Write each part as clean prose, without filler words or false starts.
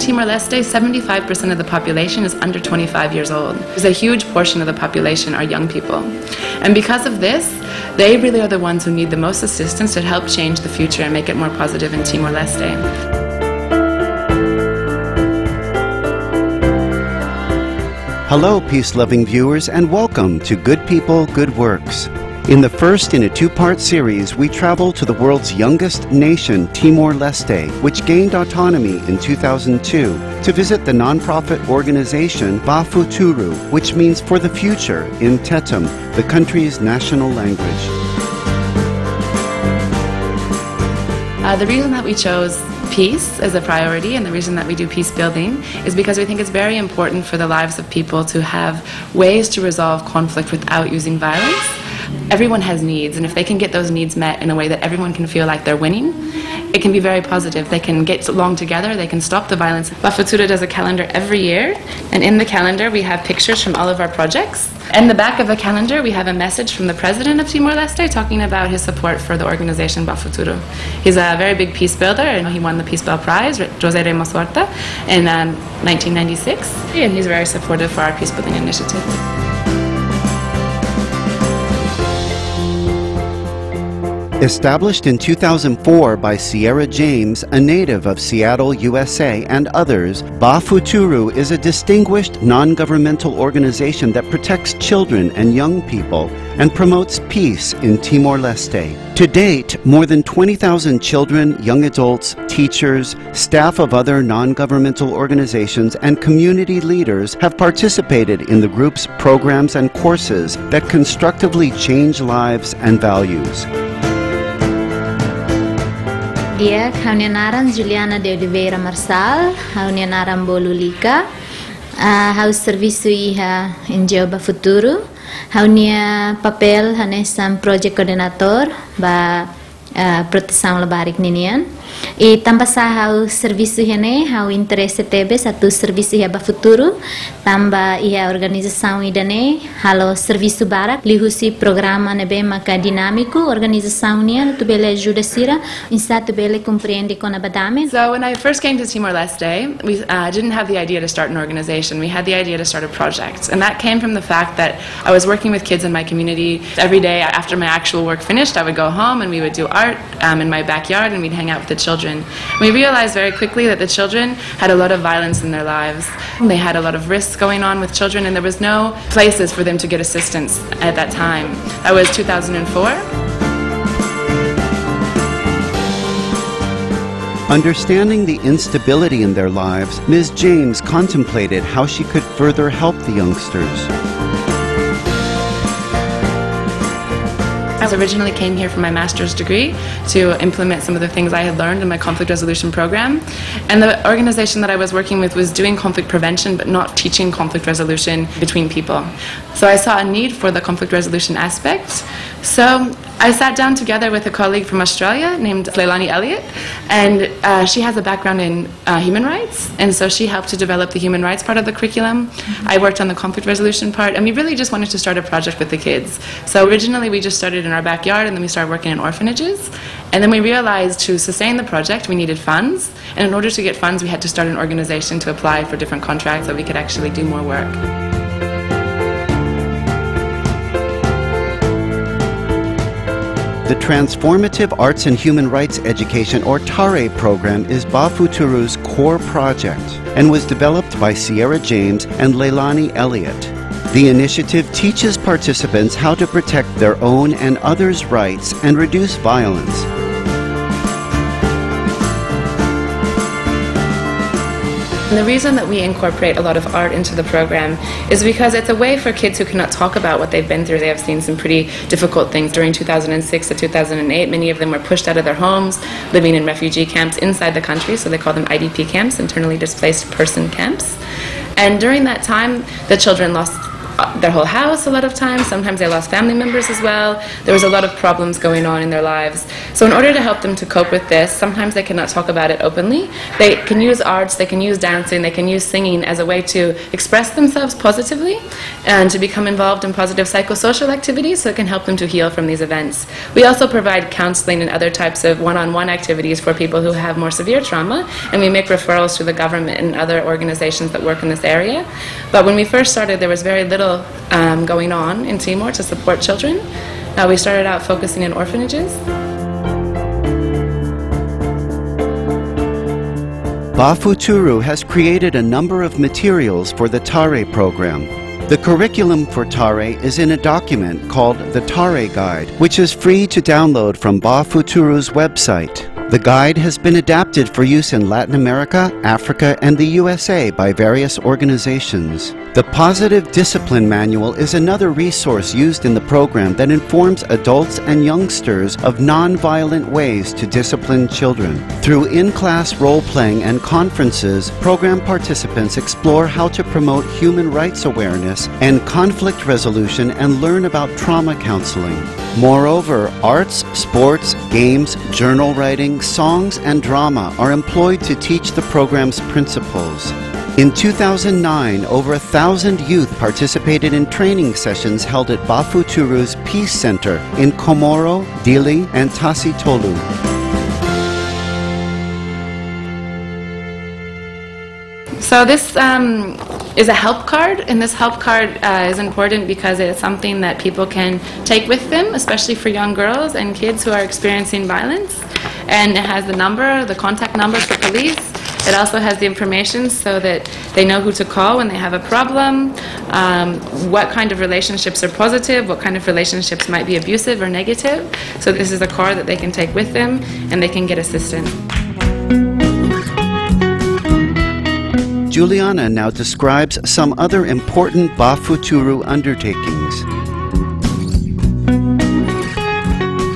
Timor-Leste, 75% of the population is under 25 years old. There's a huge portion of the population are young people. And because of this, they really are the ones who need the most assistance to help change the future and make it more positive in Timor-Leste. Hello, peace-loving viewers, and welcome to Good People, Good Works. In the first in a two-part series, we travel to the world's youngest nation, Timor-Leste, which gained autonomy in 2002, to visit the nonprofit organization Bafuturu, which means for the future in Tetum, the country's national language. The reason that we chose peace as a priority and the reason that we do peace building is because we think it's very important for the lives of people to have ways to resolve conflict without using violence. Everyone has needs, and if they can get those needs met in a way that everyone can feel like they're winning, it can be very positive. They can get along together, they can stop the violence. Bafuturu does a calendar every year, and in the calendar we have pictures from all of our projects. In the back of the calendar we have a message from the president of Timor-Leste talking about his support for the organization Bafuturu. He's a very big peace builder, and he won the Peace Bell Prize, Jose Ramos Horta, in 1996, and he's very supportive for our peace building initiative. Established in 2004 by Sierra James, a native of Seattle, USA, and others, Bafuturu is a distinguished non-governmental organization that protects children and young people and promotes peace in Timor-Leste. To date, more than 20,000 children, young adults, teachers, staff of other non-governmental organizations, and community leaders have participated in the group's programs and courses that constructively change lives and values. Dia kaunianaran Juliana de Oliveira Marsal, kaunianaran Bolulika, hau serviço iha NGO Bafuturu, haunia papel hanesan project coordinator ba proteção labarik ninian. E tambah hau serviço hene hau interesse tebe satu serviço iha Bafuturu, tambah iha organização idane halo serviço barak lihusi programa nebe maka dinâmico organização nia tu bele ajuda sira insa tu bele compreende con abadame. So when I first came to Timor-Leste, we didn't have the idea to start an organization. We had the idea to start a project, and that came from the fact that I was working with kids in my community. Every day after my actual work finished, I would go home and we would do art in my backyard, and we'd hang out with the children. We realized very quickly that the children had a lot of violence in their lives. They had a lot of risks going on with children, and there was no places for them to get assistance at that time. That was 2004. Understanding the instability in their lives, Ms. James contemplated how she could further help the youngsters. I originally came here for my master's degree to implement some of the things I had learned in my conflict resolution program. And the organization that I was working with was doing conflict prevention but not teaching conflict resolution between people. So I saw a need for the conflict resolution aspect. So I sat down together with a colleague from Australia named Leilani Elliott, and she has a background in human rights, and so she helped to develop the human rights part of the curriculum. I worked on the conflict resolution part, and we really just wanted to start a project with the kids. So originally we just started in our backyard, and then we started working in orphanages, and then we realized to sustain the project we needed funds, and in order to get funds we had to start an organization to apply for different contracts so we could actually do more work. The Transformative Arts and Human Rights Education, or TARE program, is Bafuturu's core project and was developed by Sierra James and Leilani Elliott. The initiative teaches participants how to protect their own and others' rights and reduce violence. And the reason that we incorporate a lot of art into the program is because it's a way for kids who cannot talk about what they've been through. They have seen some pretty difficult things during 2006 to 2008. Many of them were pushed out of their homes, living in refugee camps inside the country, so they call them IDP camps, internally displaced person camps. And during that time, the children lost their whole house a lot of times. Sometimes they lost family members as well. There was a lot of problems going on in their lives. So in order to help them to cope with this, sometimes they cannot talk about it openly. They can use arts, they can use dancing, they can use singing as a way to express themselves positively and to become involved in positive psychosocial activities, so it can help them to heal from these events. We also provide counseling and other types of one-on-one activities for people who have more severe trauma, and we make referrals to the government and other organizations that work in this area. But when we first started, there was very little going on in Timor to support children. We started out focusing in orphanages. Bafuturu has created a number of materials for the TARE program. The curriculum for TARE is in a document called the TARE Guide, which is free to download from Bafuturu's website. The guide has been adapted for use in Latin America, Africa, and the USA by various organizations. The Positive Discipline Manual is another resource used in the program that informs adults and youngsters of non-violent ways to discipline children. Through in-class role-playing and conferences, program participants explore how to promote human rights awareness and conflict resolution and learn about trauma counseling. Moreover, arts, sports, games, journal writing, songs, and drama are employed to teach the program's principles. In 2009, over 1,000 youth participated in training sessions held at Bafuturu's Peace Center in Komoro, Dili, and Tassi Tolu. So this is a help card, and this help card is important because it's something that people can take with them, especially for young girls and kids who are experiencing violence. And it has the contact number for police. It also has the information so that they know who to call when they have a problem, what kind of relationships are positive, what kind of relationships might be abusive or negative. So this is a card that they can take with them and they can get assistance. Juliana now describes some other important Bafuturu undertakings.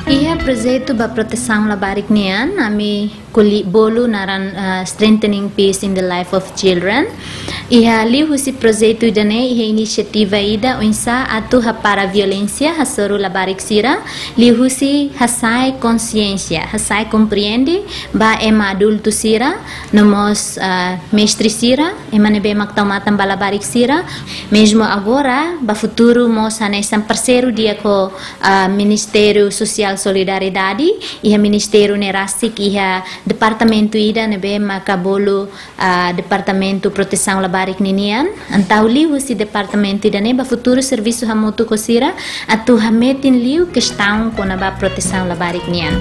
Ia projeto ba proteção labarik nian ami kuli bolu naran strengthening peace in the life of children. Ia lihu si projeto dane ia inisiativa ida unsa atu ha para violência hasoru labarik sira lihu si hasai consciência hasai compreende ba ema adulto sira nomos mestre sira ema nebe maktamatan balabarik sira mesmo agora ba futuro mos hanesan parceiro dia ko Ministério Social Solidariedade e Ministério Nerasik e Departamento ida nebe makabolo Departamento Proteção Labarik ninian antau liu si Departamento ida neba futuro serviço hamutu kosira atu hametin liu questão com a proteção labarik nian.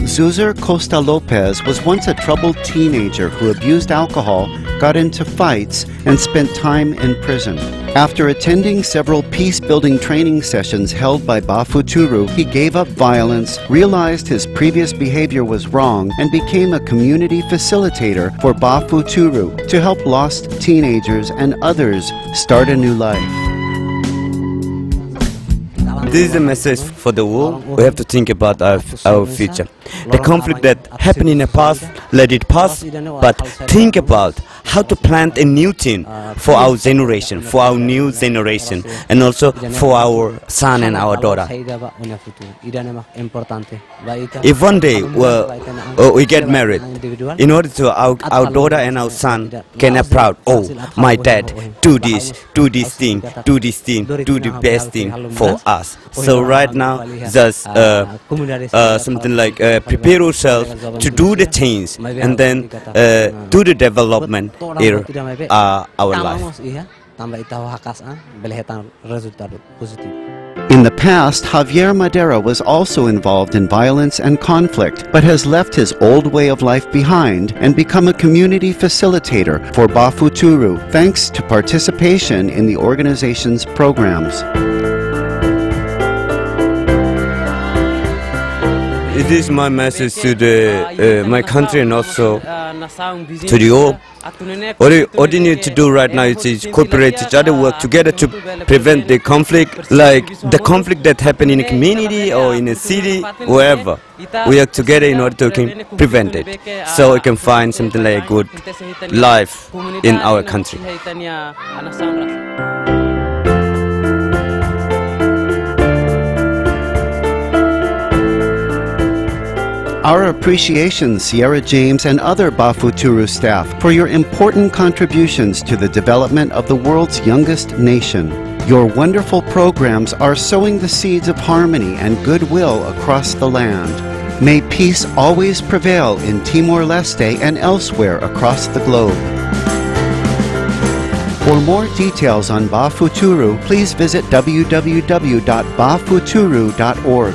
Zuzur Costa Lopez was once a troubled teenager who abused alcohol, got into fights, and spent time in prison. After attending several peace-building training sessions held by Bafuturu, he gave up violence, realized his previous behavior was wrong, and became a community facilitator for Bafuturu to help lost teenagers and others start a new life. This is a message for the world. We have to think about our future. The conflict that happened in the past, let it pass, but think about how to plant a new thing for our generation, for our new generation, and also for our son and our daughter. If one day we get married, in order to our daughter and our son can be proud, oh, my dad, do this thing, do the best thing for us. So right now, just something like prepare yourself to do the things and then do the development in our life. In the past, Javier Madera was also involved in violence and conflict, but has left his old way of life behind and become a community facilitator for Bafuturu, thanks to participation in the organization's programs. It is my message to my country and also to the org. What you need to do right now is cooperate each other, work together to prevent the conflict, like the conflict that happen in a community or in a city, wherever. We work together in order to prevent it, so we can find something like a good life in our country. Our appreciation, Sierra James and other Bafuturu staff, for your important contributions to the development of the world's youngest nation. Your wonderful programs are sowing the seeds of harmony and goodwill across the land. May peace always prevail in Timor-Leste and elsewhere across the globe. For more details on Bafuturu, please visit www.bafuturu.org.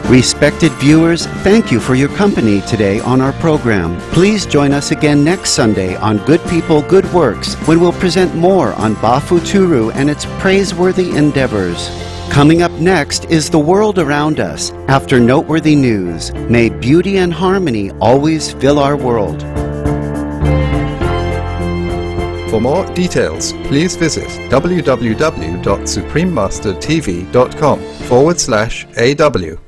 Respected viewers, thank you for your company today on our program. Please join us again next Sunday on Good People, Good Works, when we'll present more on Bafuturu and its praiseworthy endeavors. Coming up next is the world around us. After noteworthy news, may beauty and harmony always fill our world. For more details, please visit www.suprememastertv.com/AW.